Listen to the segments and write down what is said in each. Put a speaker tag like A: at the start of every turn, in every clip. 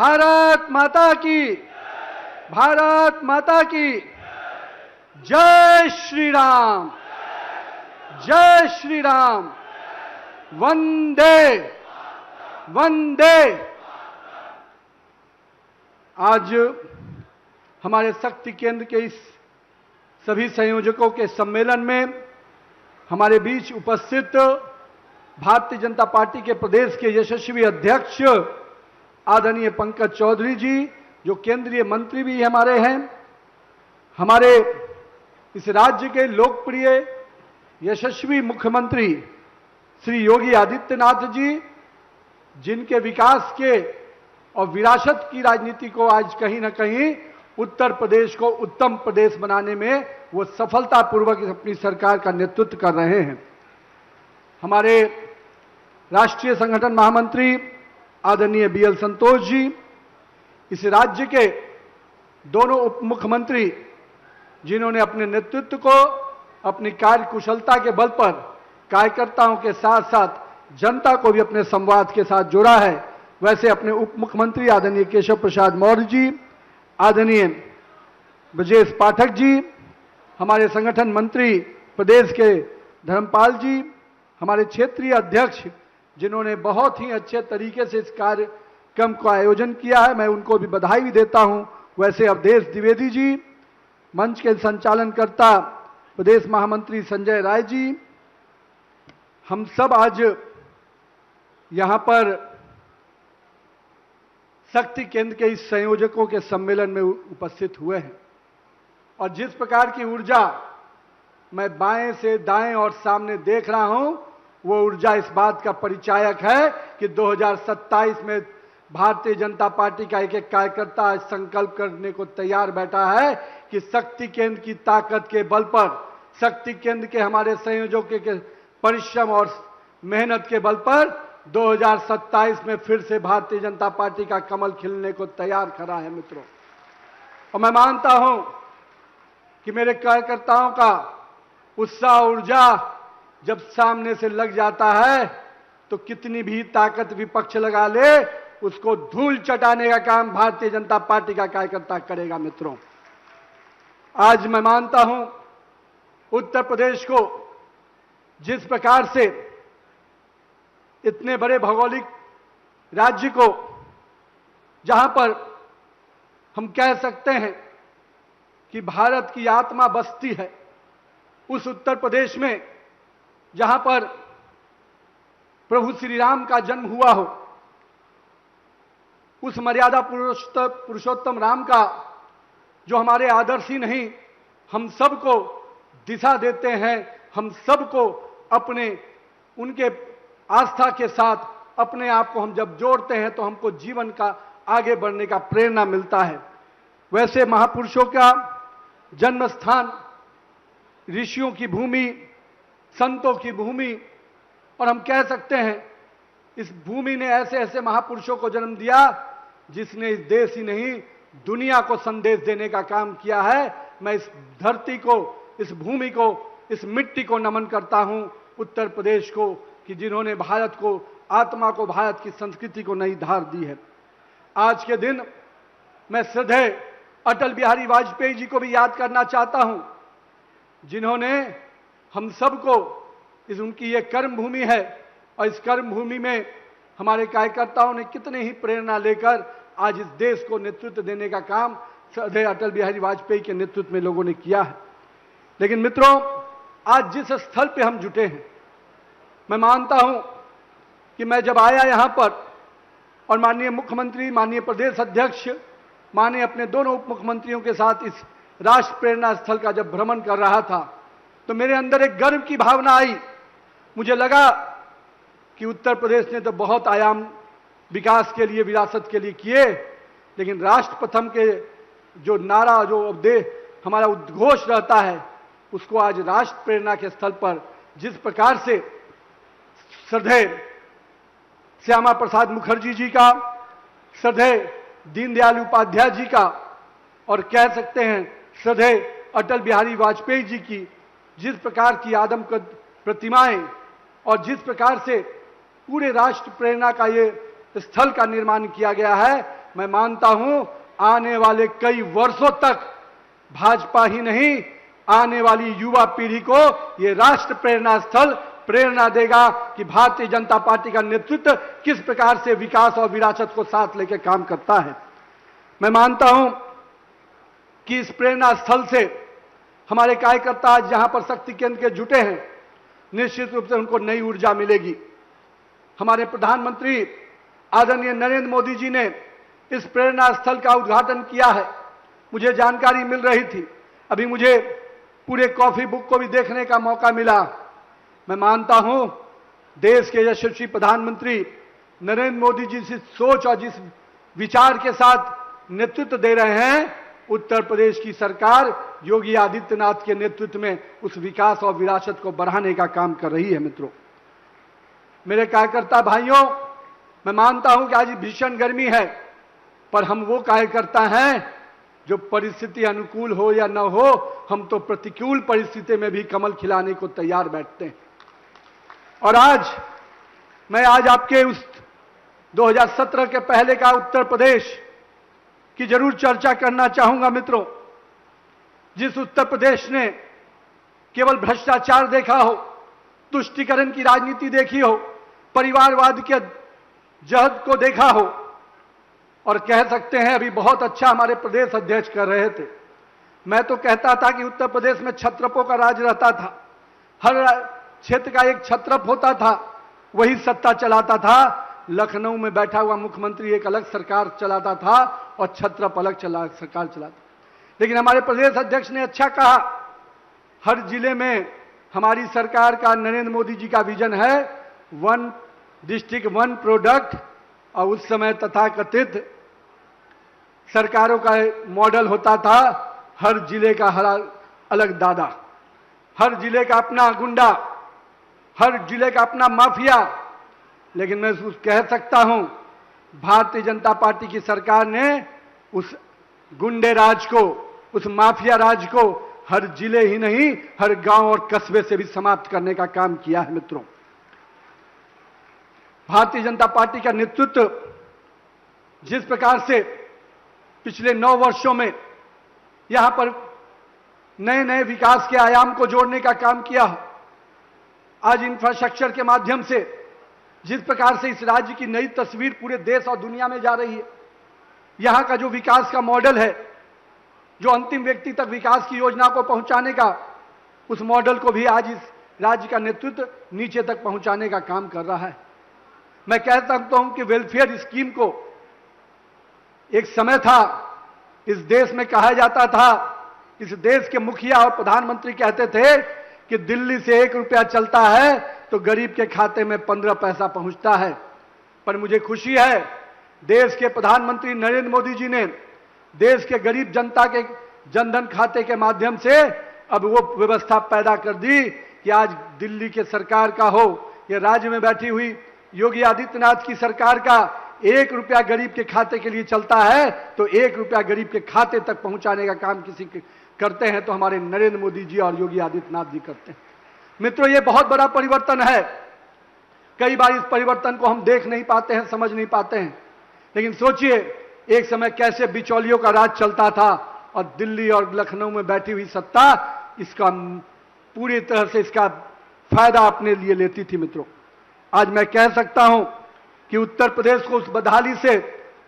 A: भारत माता की, भारत माता की जय श्री राम, जय श्री राम, वंदे वंदे। आज हमारे शक्ति केंद्र के इस सभी संयोजकों के सम्मेलन में हमारे बीच उपस्थित भारतीय जनता पार्टी के प्रदेश के यशस्वी अध्यक्ष आदरणीय पंकज चौधरी जी, जो केंद्रीय मंत्री भी हमारे हैं, हमारे इस राज्य के लोकप्रिय यशस्वी मुख्यमंत्री श्री योगी आदित्यनाथ जी, जिनके विकास के और विरासत की राजनीति को आज कहीं ना कहीं उत्तर प्रदेश को उत्तम प्रदेश बनाने में वो सफलतापूर्वक अपनी सरकार का नेतृत्व कर रहे हैं। हमारे राष्ट्रीय संगठन महामंत्री आदरणीय बीएल संतोष जी, इस राज्य के दोनों उप मुख्यमंत्री, जिन्होंने अपने नेतृत्व को अपनी कार्य कुशलता के बल पर कार्यकर्ताओं के साथ साथ जनता को भी अपने संवाद के साथ जोड़ा है, वैसे अपने उप मुख्यमंत्री आदरणीय केशव प्रसाद मौर्य जी, आदरणीय ब्रजेश पाठक जी, हमारे संगठन मंत्री प्रदेश के धर्मपाल जी, हमारे क्षेत्रीय अध्यक्ष जिन्होंने बहुत ही अच्छे तरीके से इस कार्यक्रम का आयोजन किया है, मैं उनको भी बधाई भी देता हूं, वैसे अवधेश द्विवेदी जी, मंच के संचालनकर्ता प्रदेश महामंत्री संजय राय जी, हम सब आज यहां पर शक्ति केंद्र के इस संयोजकों के सम्मेलन में उपस्थित हुए हैं। और जिस प्रकार की ऊर्जा मैं बाएं से दाएं और सामने देख रहा हूं, वो ऊर्जा इस बात का परिचायक है कि 2027 में भारतीय जनता पार्टी का एक एक कार्यकर्ता आज संकल्प करने को तैयार बैठा है कि शक्ति केंद्र की ताकत के बल पर, शक्ति केंद्र के हमारे संयोजकों के परिश्रम और मेहनत के बल पर 2027 में फिर से भारतीय जनता पार्टी का कमल खिलने को तैयार खड़ा है मित्रों। और मैं मानता हूं कि मेरे कार्यकर्ताओं का उत्साह, ऊर्जा जब सामने से लग जाता है तो कितनी भी ताकत विपक्ष लगा ले, उसको धूल चटाने का काम भारतीय जनता पार्टी का कार्यकर्ता करेगा मित्रों। आज मैं मानता हूं उत्तर प्रदेश को जिस प्रकार से इतने बड़े भौगोलिक राज्य को, जहां पर हम कह सकते हैं कि भारत की आत्मा बसती है, उस उत्तर प्रदेश में जहां पर प्रभु श्री राम का जन्म हुआ हो, उस मर्यादा पुरुषोत्तम राम का जो हमारे आदर्श ही नहीं, हम सबको दिशा देते हैं, हम सबको अपने उनके आस्था के साथ अपने आप को हम जब जोड़ते हैं तो हमको जीवन का आगे बढ़ने का प्रेरणा मिलता है। वैसे महापुरुषों का जन्म स्थान, ऋषियों की भूमि, संतों की भूमि, और हम कह सकते हैं इस भूमि ने ऐसे ऐसे महापुरुषों को जन्म दिया जिसने इस देश ही नहीं दुनिया को संदेश देने का काम किया है। मैं इस धरती को, इस भूमि को, इस मिट्टी को नमन करता हूं, उत्तर प्रदेश को, कि जिन्होंने भारत को, आत्मा को, भारत की संस्कृति को नई धार दी है। आज के दिन मैं श्रद्धेय अटल बिहारी वाजपेयी जी को भी याद करना चाहता हूं, जिन्होंने हम सबको, इस उनकी ये कर्म भूमि है और इस कर्म भूमि में हमारे कार्यकर्ताओं ने कितने ही प्रेरणा लेकर आज इस देश को नेतृत्व देने का काम श्रद्धेय अटल बिहारी वाजपेयी के नेतृत्व में लोगों ने किया है। लेकिन मित्रों, आज जिस स्थल पे हम जुटे हैं, मैं मानता हूं कि मैं जब आया यहां पर और माननीय मुख्यमंत्री, माननीय प्रदेश अध्यक्ष, माननीय अपने दोनों उप मुख्यमंत्रियों के साथ इस राष्ट्र प्रेरणा स्थल का जब भ्रमण कर रहा था, तो मेरे अंदर एक गर्व की भावना आई। मुझे लगा कि उत्तर प्रदेश ने तो बहुत आयाम विकास के लिए, विरासत के लिए किए, लेकिन राष्ट्र प्रथम के जो नारा, जो उपदेश, हमारा उद्घोष रहता है, उसको आज राष्ट्र प्रेरणा के स्थल पर जिस प्रकार से श्रद्धेय श्यामा प्रसाद मुखर्जी जी का, श्रद्धेय दीनदयाल उपाध्याय जी का, और कह सकते हैं श्रद्धेय अटल बिहारी वाजपेयी जी की जिस प्रकार की आदमकद प्रतिमाएं और जिस प्रकार से पूरे राष्ट्र प्रेरणा का ये स्थल का निर्माण किया गया है, मैं मानता हूं आने वाले कई वर्षों तक भाजपा ही नहीं, आने वाली युवा पीढ़ी को यह राष्ट्र प्रेरणा स्थल प्रेरणा देगा कि भारतीय जनता पार्टी का नेतृत्व किस प्रकार से विकास और विरासत को साथ लेकर काम करता है। मैं मानता हूं कि इस प्रेरणा स्थल से हमारे कार्यकर्ता आज जहां पर शक्ति केंद्र के जुटे हैं, निश्चित रूप से उनको नई ऊर्जा मिलेगी। हमारे प्रधानमंत्री आदरणीय नरेंद्र मोदी जी ने इस प्रेरणा स्थल का उद्घाटन किया है। मुझे जानकारी मिल रही थी, अभी मुझे पूरे कॉफी बुक को भी देखने का मौका मिला। मैं मानता हूं देश के यशस्वी प्रधानमंत्री नरेंद्र मोदी जी जिस सोच और जिस विचार के साथ नेतृत्व दे रहे हैं, उत्तर प्रदेश की सरकार योगी आदित्यनाथ के नेतृत्व में उस विकास और विरासत को बढ़ाने का काम कर रही है। मित्रों, मेरे कार्यकर्ता भाइयों, मैं मानता हूं कि आज भीषण गर्मी है, पर हम वो कार्यकर्ता हैं जो परिस्थिति अनुकूल हो या न हो, हम तो प्रतिकूल परिस्थिति में भी कमल खिलाने को तैयार बैठते हैं। और मैं आज आपके उस 2017 के पहले का उत्तर प्रदेश की जरूर चर्चा करना चाहूंगा। मित्रों, जिस उत्तर प्रदेश ने केवल भ्रष्टाचार देखा हो, तुष्टीकरण की राजनीति देखी हो, परिवारवाद के जहद को देखा हो, और कह सकते हैं अभी बहुत अच्छा हमारे प्रदेश अध्यक्ष कर रहे थे। मैं तो कहता था कि उत्तर प्रदेश में छत्रपों का राज रहता था, हर क्षेत्र का एक छत्रप होता था, वही सत्ता चलाता था। लखनऊ में बैठा हुआ मुख्यमंत्री एक अलग सरकार चलाता था और छत्रप अलग सरकार चलाता। लेकिन हमारे प्रदेश अध्यक्ष ने अच्छा कहा, हर जिले में हमारी सरकार का, नरेंद्र मोदी जी का विजन है 1 डिस्ट्रिक्ट 1 प्रोडक्ट, और उस समय तथाकथित सरकारों का मॉडल होता था हर जिले का हर अलग दादा, हर जिले का अपना गुंडा, हर जिले का अपना माफिया। लेकिन मैं कह सकता हूं भारतीय जनता पार्टी की सरकार ने उस गुंडे राज को, उस माफिया राज को हर जिले ही नहीं, हर गांव और कस्बे से भी समाप्त करने का काम किया है। मित्रों, भारतीय जनता पार्टी का नेतृत्व जिस प्रकार से पिछले 9 वर्षों में यहां पर नए नए विकास के आयाम को जोड़ने का काम किया, आज इंफ्रास्ट्रक्चर के माध्यम से जिस प्रकार से इस राज्य की नई तस्वीर पूरे देश और दुनिया में जा रही है, यहां का जो विकास का मॉडल है, जो अंतिम व्यक्ति तक विकास की योजना को पहुंचाने का, उस मॉडल को भी आज इस राज्य का नेतृत्व नीचे तक पहुंचाने का काम कर रहा है। मैं कह सकता हूं कि वेलफेयर स्कीम को एक समय था, इस देश में कहा जाता था, इस देश के मुखिया और प्रधानमंत्री कहते थे कि दिल्ली से 1 रुपया चलता है तो गरीब के खाते में 15 पैसा पहुंचता है। पर मुझे खुशी है, देश के प्रधानमंत्री नरेंद्र मोदी जी ने देश के गरीब जनता के जनधन खाते के माध्यम से अब वो व्यवस्था पैदा कर दी कि आज दिल्ली के सरकार का हो या राज्य में बैठी हुई योगी आदित्यनाथ की सरकार का 1 रुपया गरीब के खाते के लिए चलता है तो 1 रुपया गरीब के खाते तक पहुंचाने का काम किसी करते हैं तो हमारे नरेंद्र मोदी जी और योगी आदित्यनाथ जी करते हैं। मित्रों, ये बहुत बड़ा परिवर्तन है। कई बार इस परिवर्तन को हम देख नहीं पाते हैं, समझ नहीं पाते हैं, लेकिन सोचिए एक समय कैसे बिचौलियों का राज चलता था और दिल्ली और लखनऊ में बैठी हुई सत्ता इसका पूरी तरह से इसका फायदा अपने लिए लेती थी। मित्रों, आज मैं कह सकता हूं कि उत्तर प्रदेश को उस बदहाली से,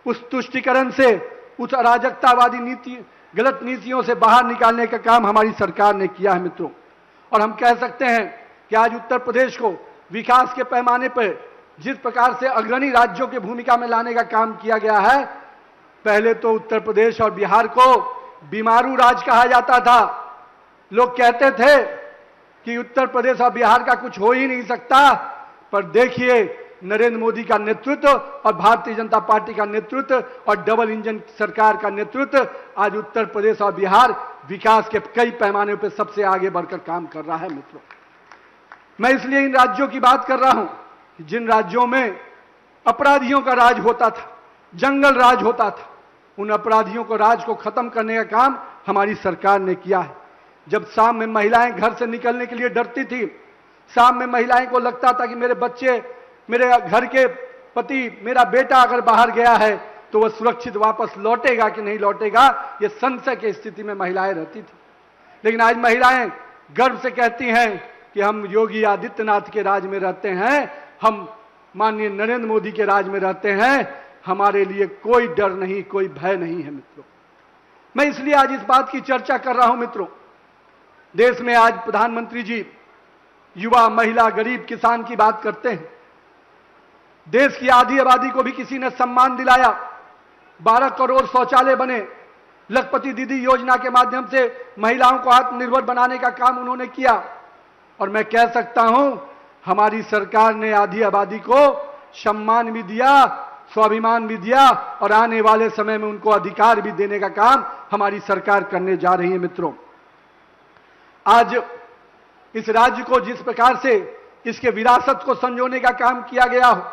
A: उस तुष्टीकरण से, उस अराजकतावादी नीति, गलत नीतियों से बाहर निकालने का काम हमारी सरकार ने किया है। मित्रों, और हम कह सकते हैं कि आज उत्तर प्रदेश को विकास के पैमाने पर जिस प्रकार से अग्रणी राज्यों की भूमिका में लाने का काम किया गया है, पहले तो उत्तर प्रदेश और बिहार को बीमारू राज कहा जाता था। लोग कहते थे कि उत्तर प्रदेश और बिहार का कुछ हो ही नहीं सकता, पर देखिए नरेंद्र मोदी का नेतृत्व और भारतीय जनता पार्टी का नेतृत्व और डबल इंजन सरकार का नेतृत्व आज उत्तर प्रदेश और बिहार विकास के कई पैमाने पर सबसे आगे बढ़कर काम कर रहा है। मित्रों, मैं इसलिए इन राज्यों की बात कर रहा हूं जिन राज्यों में अपराधियों का राज होता था, जंगल राज होता था। उन अपराधियों को राज को खत्म करने का काम हमारी सरकार ने किया है। जब शाम में महिलाएं घर से निकलने के लिए डरती थी, शाम में महिलाएं को लगता था कि मेरे बच्चे, मेरे घर के पति, मेरा बेटा अगर बाहर गया है तो वह सुरक्षित वापस लौटेगा कि नहीं लौटेगा, यह संशय की स्थिति में महिलाएं रहती थी। लेकिन आज महिलाएं गर्व से कहती हैं कि हम योगी आदित्यनाथ के राज में रहते हैं, हम माननीय नरेंद्र मोदी के राज में रहते हैं, हमारे लिए कोई डर नहीं, कोई भय नहीं है। मित्रों, मैं इसलिए आज इस बात की चर्चा कर रहा हूं। मित्रों, देश में आज प्रधानमंत्री जी युवा, महिला, गरीब, किसान की बात करते हैं। देश की आधी आबादी को भी किसी ने सम्मान दिलाया, 12 करोड़ शौचालय बने, लखपति दीदी योजना के माध्यम से महिलाओं को आत्मनिर्भर बनाने का काम उन्होंने किया। और मैं कह सकता हूं, हमारी सरकार ने आधी आबादी को सम्मान भी दिया, स्वाभिमान भी दिया, और आने वाले समय में उनको अधिकार भी देने का काम हमारी सरकार करने जा रही है। मित्रों, आज इस राज्य को जिस प्रकार से इसके विरासत को संजोने का काम किया गया हो,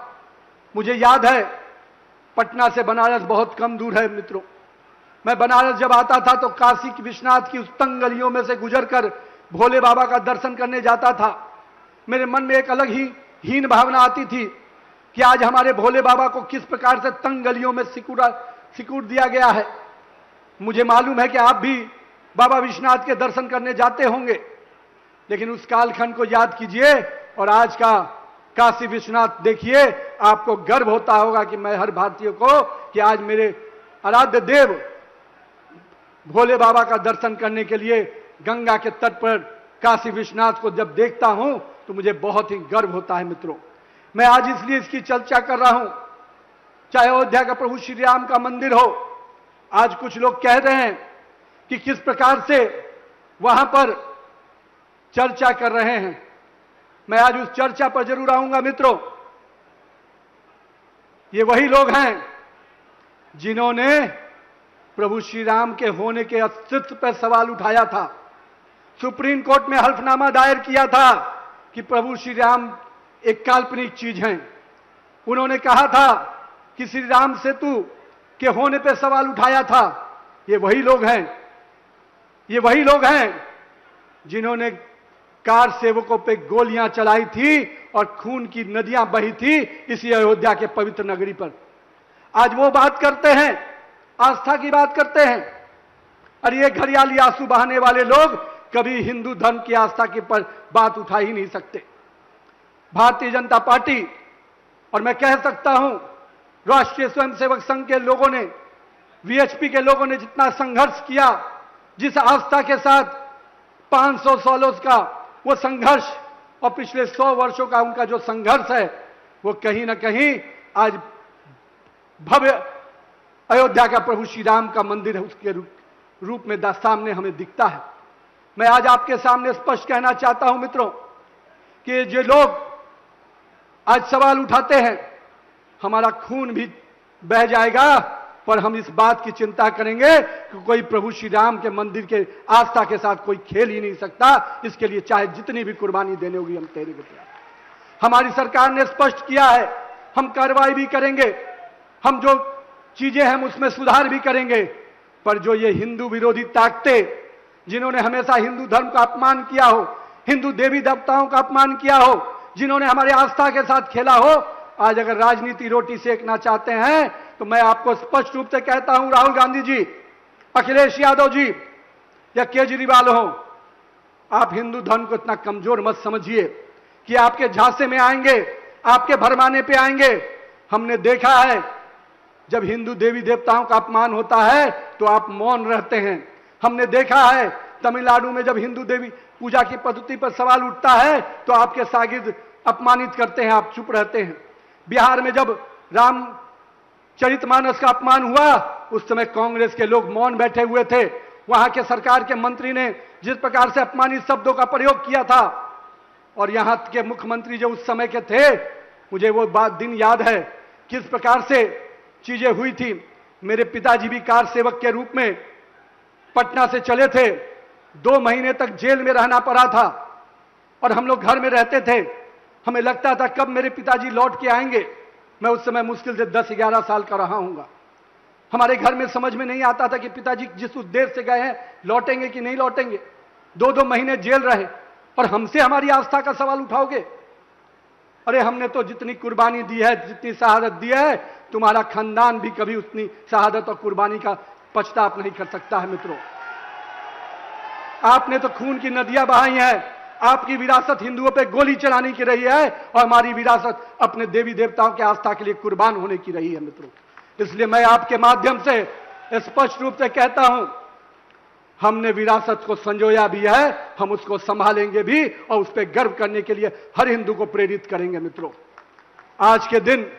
A: मुझे याद है पटना से बनारस बहुत कम दूर है। मित्रों, मैं बनारस जब आता था तो काशी विश्वनाथ की उस तंग गलियों में से गुजरकर भोले बाबा का दर्शन करने जाता था। मेरे मन में एक अलग ही हीन भावना आती थी कि आज हमारे भोले बाबा को किस प्रकार से तंग गलियों में सिकुड़ दिया गया है। मुझे मालूम है कि आप भी बाबा विश्वनाथ के दर्शन करने जाते होंगे, लेकिन उस कालखंड को याद कीजिए और आज का काशी विश्वनाथ देखिए। आपको गर्व होता होगा कि मैं हर भारतीय को कि आज मेरे आराध्य देव भोले बाबा का दर्शन करने के लिए गंगा के तट पर काशी विश्वनाथ को जब देखता हूं तो मुझे बहुत ही गर्व होता है। मित्रों, मैं आज इसलिए इसकी चर्चा कर रहा हूं, चाहे अयोध्या का प्रभु श्री राम का मंदिर हो। आज कुछ लोग कह रहे हैं कि किस प्रकार से वहां पर चर्चा कर रहे हैं। मैं आज उस चर्चा पर जरूर आऊंगा। मित्रों, ये वही लोग हैं जिन्होंने प्रभु श्री राम के होने के अस्तित्व पर सवाल उठाया था, सुप्रीम कोर्ट में हल्फनामा दायर किया था कि प्रभु श्री राम एक काल्पनिक चीज हैं। उन्होंने कहा था कि श्री राम सेतु के होने पर सवाल उठाया था। ये वही लोग हैं, ये वही लोग हैं जिन्होंने कार सेवकों पे गोलियां चलाई थी और खून की नदियां बही थी इसी अयोध्या के पवित्र नगरी पर। आज वो बात करते हैं, आस्था की बात करते हैं, और ये घड़ियाली आंसू बहाने वाले लोग कभी हिंदू धर्म की आस्था के पर बात उठा ही नहीं सकते। भारतीय जनता पार्टी और मैं कह सकता हूं राष्ट्रीय स्वयंसेवक संघ के लोगों ने, वीएचपी के लोगों ने जितना संघर्ष किया, जिस आस्था के साथ 500 सालों का वो संघर्ष और पिछले 100 वर्षों का उनका जो संघर्ष है, वो कहीं ना कहीं आज भव्य अयोध्या का प्रभु श्री राम का मंदिर है उसके रूप में सामने हमें दिखता है। मैं आज आपके सामने स्पष्ट कहना चाहता हूं मित्रों कि जो लोग आज सवाल उठाते हैं, हमारा खून भी बह जाएगा, पर हम इस बात की चिंता करेंगे कि कोई प्रभु श्री राम के मंदिर के आस्था के साथ कोई खेल ही नहीं सकता। इसके लिए चाहे जितनी भी कुर्बानी देनी होगी हम तेरे को तैयार। हमारी सरकार ने स्पष्ट किया है, हम कार्रवाई भी करेंगे, हम जो चीजें हैं उसमें सुधार भी करेंगे। पर जो ये हिंदू विरोधी ताकतें, जिन्होंने हमेशा हिंदू धर्म का अपमान किया हो, हिंदू देवी देवताओं का अपमान किया हो, जिन्होंने हमारे आस्था के साथ खेला हो, आज अगर राजनीति रोटी सेकना चाहते हैं तो मैं आपको स्पष्ट रूप से कहता हूं, राहुल गांधी जी, अखिलेश यादव जी या केजरीवाल हो, आप हिंदू धर्म को इतना कमजोर मत समझिए कि आपके झांसे में आएंगे, आपके भरमाने पे आएंगे। हमने देखा है जब हिंदू देवी देवताओं का अपमान होता है तो आप मौन रहते हैं। हमने देखा है तमिलनाडु में जब हिंदू देवी पूजा की पद्धति पर सवाल उठता है तो आपके शागिर्द अपमानित करते हैं, आप चुप रहते हैं। बिहार में जब रामचरितमानस का अपमान हुआ उस समय कांग्रेस के लोग मौन बैठे हुए थे। वहां के सरकार के मंत्री ने जिस प्रकार से अपमानित शब्दों का प्रयोग किया था, और यहां के मुख्यमंत्री जो उस समय के थे, मुझे वो बात दिन याद है किस प्रकार से चीजें हुई थी। मेरे पिताजी भी कार सेवक के रूप में पटना से चले थे, 2 महीने तक जेल में रहना पड़ा था और हम लोग घर में रहते थे। हमें लगता था कब मेरे पिताजी लौट के आएंगे। मैं उस समय मुश्किल से 10-11 साल का रहा हूंगा। हमारे घर में समझ में नहीं आता था कि पिताजी जिस उद्देश्य से गए हैं लौटेंगे कि नहीं लौटेंगे। 2-2 महीने जेल रहे और हमसे हमारी आस्था का सवाल उठाओगे। अरे हमने तो जितनी कुर्बानी दी है, जितनी शहादत दी है, तुम्हारा खानदान भी कभी उतनी शहादत और कुर्बानी का पछतावा नहीं कर सकता है। मित्रों, आपने तो खून की नदियां बहाई हैं, आपकी विरासत हिंदुओं पे गोली चलाने की रही है और हमारी विरासत अपने देवी देवताओं की आस्था के लिए कुर्बान होने की रही है। मित्रों, इसलिए मैं आपके माध्यम से स्पष्ट रूप से कहता हूं, हमने विरासत को संजोया भी है, हम उसको संभालेंगे भी और उस पर गर्व करने के लिए हर हिंदू को प्रेरित करेंगे। मित्रों, आज के दिन